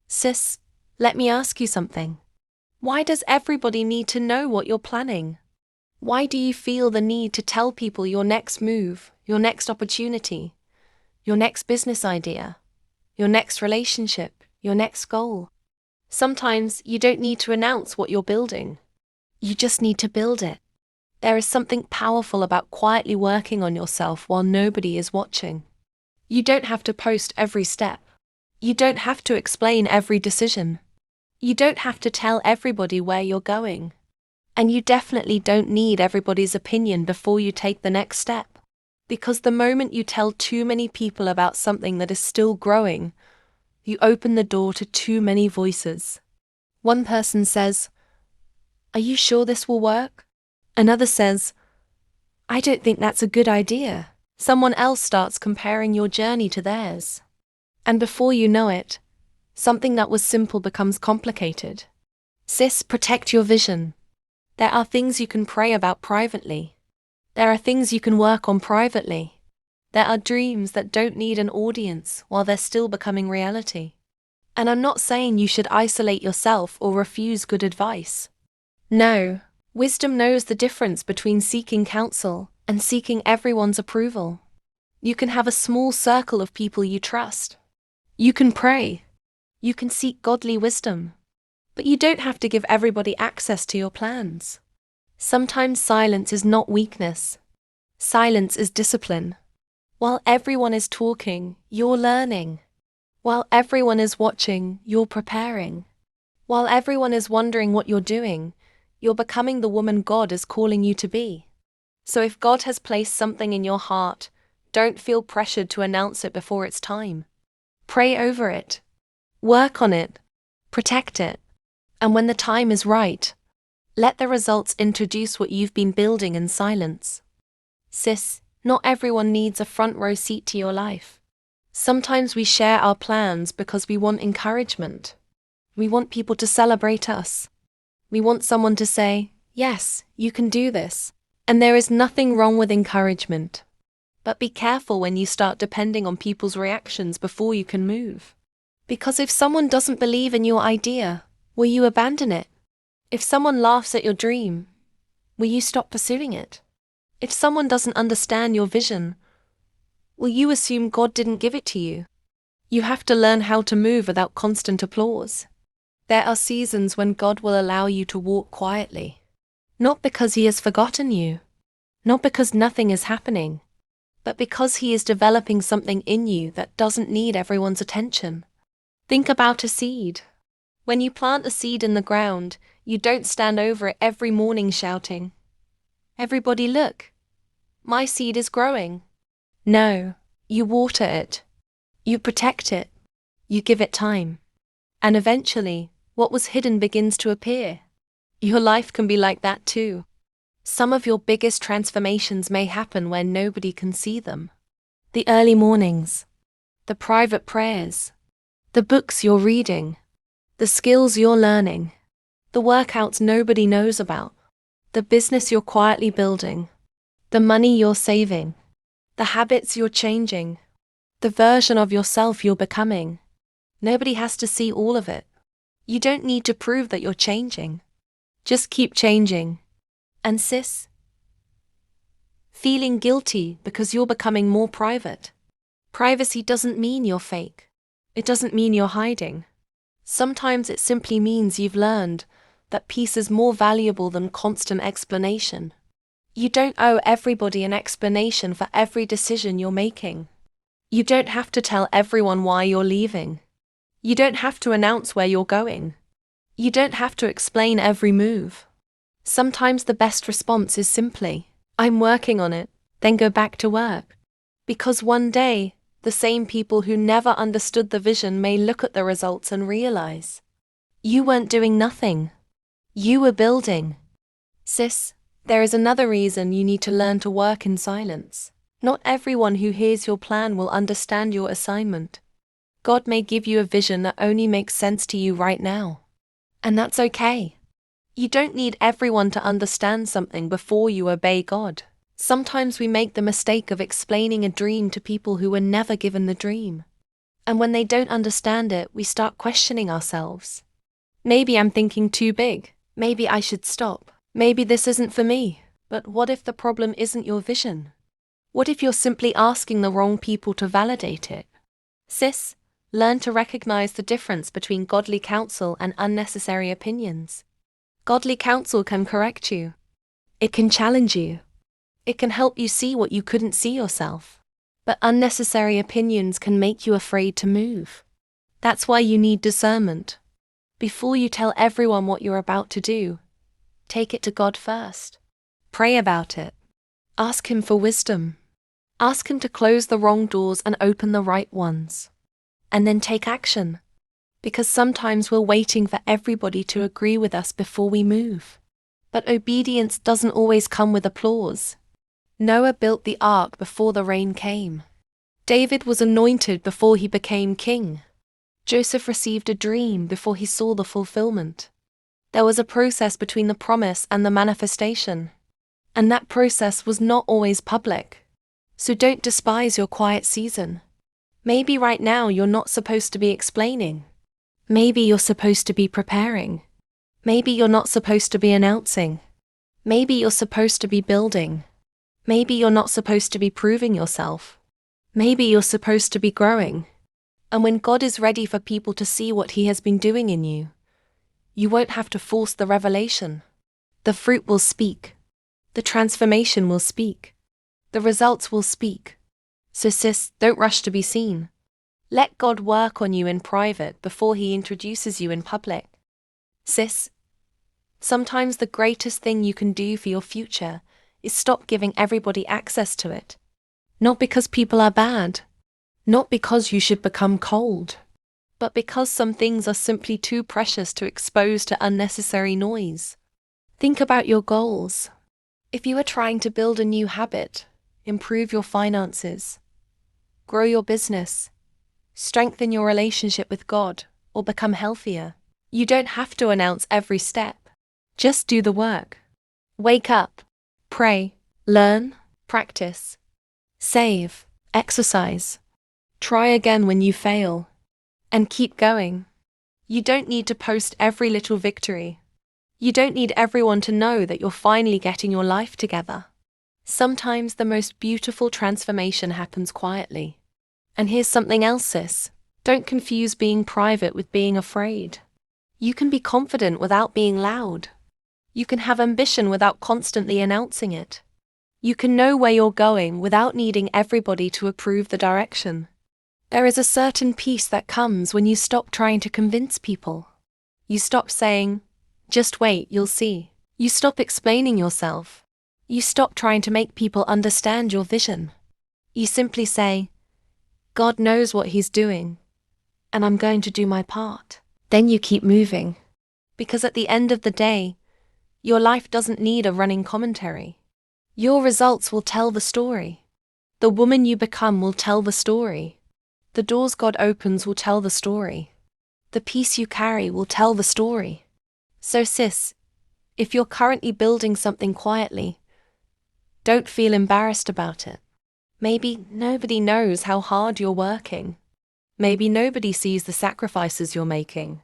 Sis, let me ask you something. Why does everybody need to know what you're planning? Why do you feel the need to tell people your next move, your next opportunity, your next business idea, your next relationship, your next goal? Sometimes you don't need to announce what you're building. You just need to build it. There is something powerful about quietly working on yourself while nobody is watching. You don't have to post every step. You don't have to explain every decision. You don't have to tell everybody where you're going. And you definitely don't need everybody's opinion before you take the next step. Because the moment you tell too many people about something that is still growing, you open the door to too many voices. One person says, "Are you sure this will work?" Another says, "I don't think that's a good idea." Someone else starts comparing your journey to theirs. And before you know it, something that was simple becomes complicated. Sis, protect your vision. There are things you can pray about privately. There are things you can work on privately. There are dreams that don't need an audience while they're still becoming reality. And I'm not saying you should isolate yourself or refuse good advice. No, wisdom knows the difference between seeking counsel and seeking everyone's approval. You can have a small circle of people you trust. You can pray. You can seek godly wisdom. But you don't have to give everybody access to your plans. Sometimes silence is not weakness. Silence is discipline. While everyone is talking, you're learning. While everyone is watching, you're preparing. While everyone is wondering what you're doing, you're becoming the woman God is calling you to be. So if God has placed something in your heart, don't feel pressured to announce it before it's time. Pray over it. Work on it. Protect it. And when the time is right, let the results introduce what you've been building in silence. Sis, not everyone needs a front row seat to your life. Sometimes we share our plans because we want encouragement. We want people to celebrate us. We want someone to say, "Yes, you can do this." And there is nothing wrong with encouragement. But be careful when you start depending on people's reactions before you can move. Because if someone doesn't believe in your idea, will you abandon it? If someone laughs at your dream, will you stop pursuing it? If someone doesn't understand your vision, will you assume God didn't give it to you? You have to learn how to move without constant applause. There are seasons when God will allow you to walk quietly. Not because He has forgotten you, not because nothing is happening, but because He is developing something in you that doesn't need everyone's attention. Think about a seed. When you plant a seed in the ground, you don't stand over it every morning shouting, "Everybody look, my seed is growing." No, you water it. You protect it. You give it time. And eventually, what was hidden begins to appear. Your life can be like that too. Some of your biggest transformations may happen where nobody can see them. The early mornings, the private prayers, the books you're reading, the skills you're learning, the workouts nobody knows about, the business you're quietly building, the money you're saving, the habits you're changing, the version of yourself you're becoming. Nobody has to see all of it. You don't need to prove that you're changing. Just keep changing. And sis, feeling guilty because you're becoming more private. Privacy doesn't mean you're fake. It doesn't mean you're hiding. Sometimes it simply means you've learned that peace is more valuable than constant explanation. You don't owe everybody an explanation for every decision you're making. You don't have to tell everyone why you're leaving. You don't have to announce where you're going. You don't have to explain every move. Sometimes the best response is simply, "I'm working on it," then go back to work. Because one day, the same people who never understood the vision may look at the results and realize, you weren't doing nothing. You were building. Sis, there is another reason you need to learn to work in silence. Not everyone who hears your plan will understand your assignment. God may give you a vision that only makes sense to you right now. And that's okay. You don't need everyone to understand something before you obey God. Sometimes we make the mistake of explaining a dream to people who were never given the dream. And when they don't understand it, we start questioning ourselves. Maybe I'm thinking too big. Maybe I should stop. Maybe this isn't for me. But what if the problem isn't your vision? What if you're simply asking the wrong people to validate it? Sis, learn to recognize the difference between godly counsel and unnecessary opinions. Godly counsel can correct you. It can challenge you. It can help you see what you couldn't see yourself. But unnecessary opinions can make you afraid to move. That's why you need discernment. Before you tell everyone what you're about to do, take it to God first. Pray about it. Ask Him for wisdom. Ask Him to close the wrong doors and open the right ones. And then take action. Because sometimes we're waiting for everybody to agree with us before we move. But obedience doesn't always come with applause. Noah built the ark before the rain came. David was anointed before he became king. Joseph received a dream before he saw the fulfillment. There was a process between the promise and the manifestation. And that process was not always public. So don't despise your quiet season. Maybe right now you're not supposed to be explaining. Maybe you're supposed to be preparing. Maybe you're not supposed to be announcing. Maybe you're supposed to be building. Maybe you're not supposed to be proving yourself. Maybe you're supposed to be growing. And when God is ready for people to see what He has been doing in you, you won't have to force the revelation. The fruit will speak. The transformation will speak. The results will speak. So sis, don't rush to be seen. Let God work on you in private before He introduces you in public. Sis, sometimes the greatest thing you can do for your future is stop giving everybody access to it. Not because people are bad. Not because you should become cold. But because some things are simply too precious to expose to unnecessary noise. Think about your goals. If you are trying to build a new habit, improve your finances, grow your business, strengthen your relationship with God, or become healthier, you don't have to announce every step. Just do the work. Wake up, pray, learn, practice, save, exercise. Try again when you fail. And keep going. You don't need to post every little victory. You don't need everyone to know that you're finally getting your life together. Sometimes the most beautiful transformation happens quietly. And here's something else, sis. Don't confuse being private with being afraid. You can be confident without being loud. You can have ambition without constantly announcing it. You can know where you're going without needing everybody to approve the direction. There is a certain peace that comes when you stop trying to convince people. You stop saying, "Just wait, you'll see." You stop explaining yourself. You stop trying to make people understand your vision. You simply say, "God knows what He's doing, and I'm going to do my part." Then you keep moving. Because at the end of the day, your life doesn't need a running commentary. Your results will tell the story. The woman you become will tell the story. The doors God opens will tell the story. The peace you carry will tell the story. So sis, if you're currently building something quietly, don't feel embarrassed about it. Maybe nobody knows how hard you're working. Maybe nobody sees the sacrifices you're making.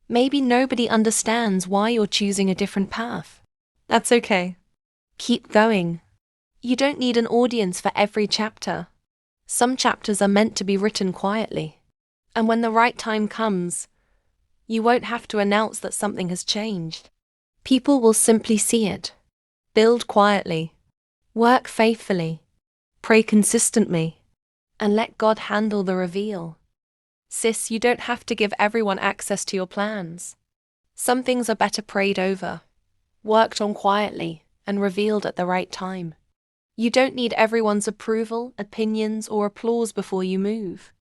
Maybe nobody understands why you're choosing a different path. That's okay. Keep going. You don't need an audience for every chapter. Some chapters are meant to be written quietly. And when the right time comes, you won't have to announce that something has changed. People will simply see it. Build quietly. Work faithfully. Pray consistently. And let God handle the reveal. Sis, you don't have to give everyone access to your plans. Some things are better prayed over, worked on quietly, and revealed at the right time. You don't need everyone's approval, opinions, or applause before you move.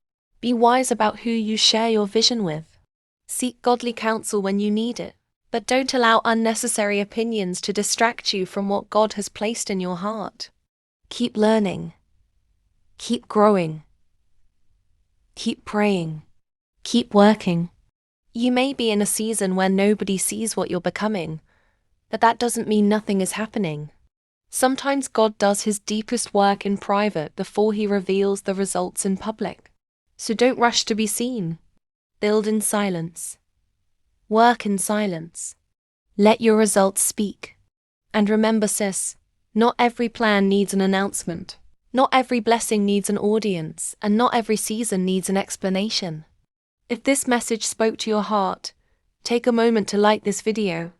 Be wise about who you share your vision with. Seek godly counsel when you need it, but don't allow unnecessary opinions to distract you from what God has placed in your heart. Keep learning. Keep growing. Keep praying. Keep working. You may be in a season where nobody sees what you're becoming, but that doesn't mean nothing is happening. Sometimes God does His deepest work in private before He reveals the results in public. So don't rush to be seen. Build in silence. Work in silence. Let your results speak. And remember, sis, not every plan needs an announcement. Not every blessing needs an audience, and not every season needs an explanation. If this message spoke to your heart, take a moment to like this video,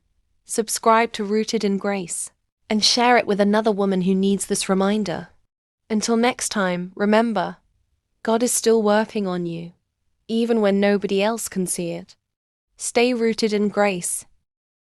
subscribe to Rooted in Grace, and share it with another woman who needs this reminder. Until next time, remember, God is still working on you, even when nobody else can see it. Stay rooted in grace,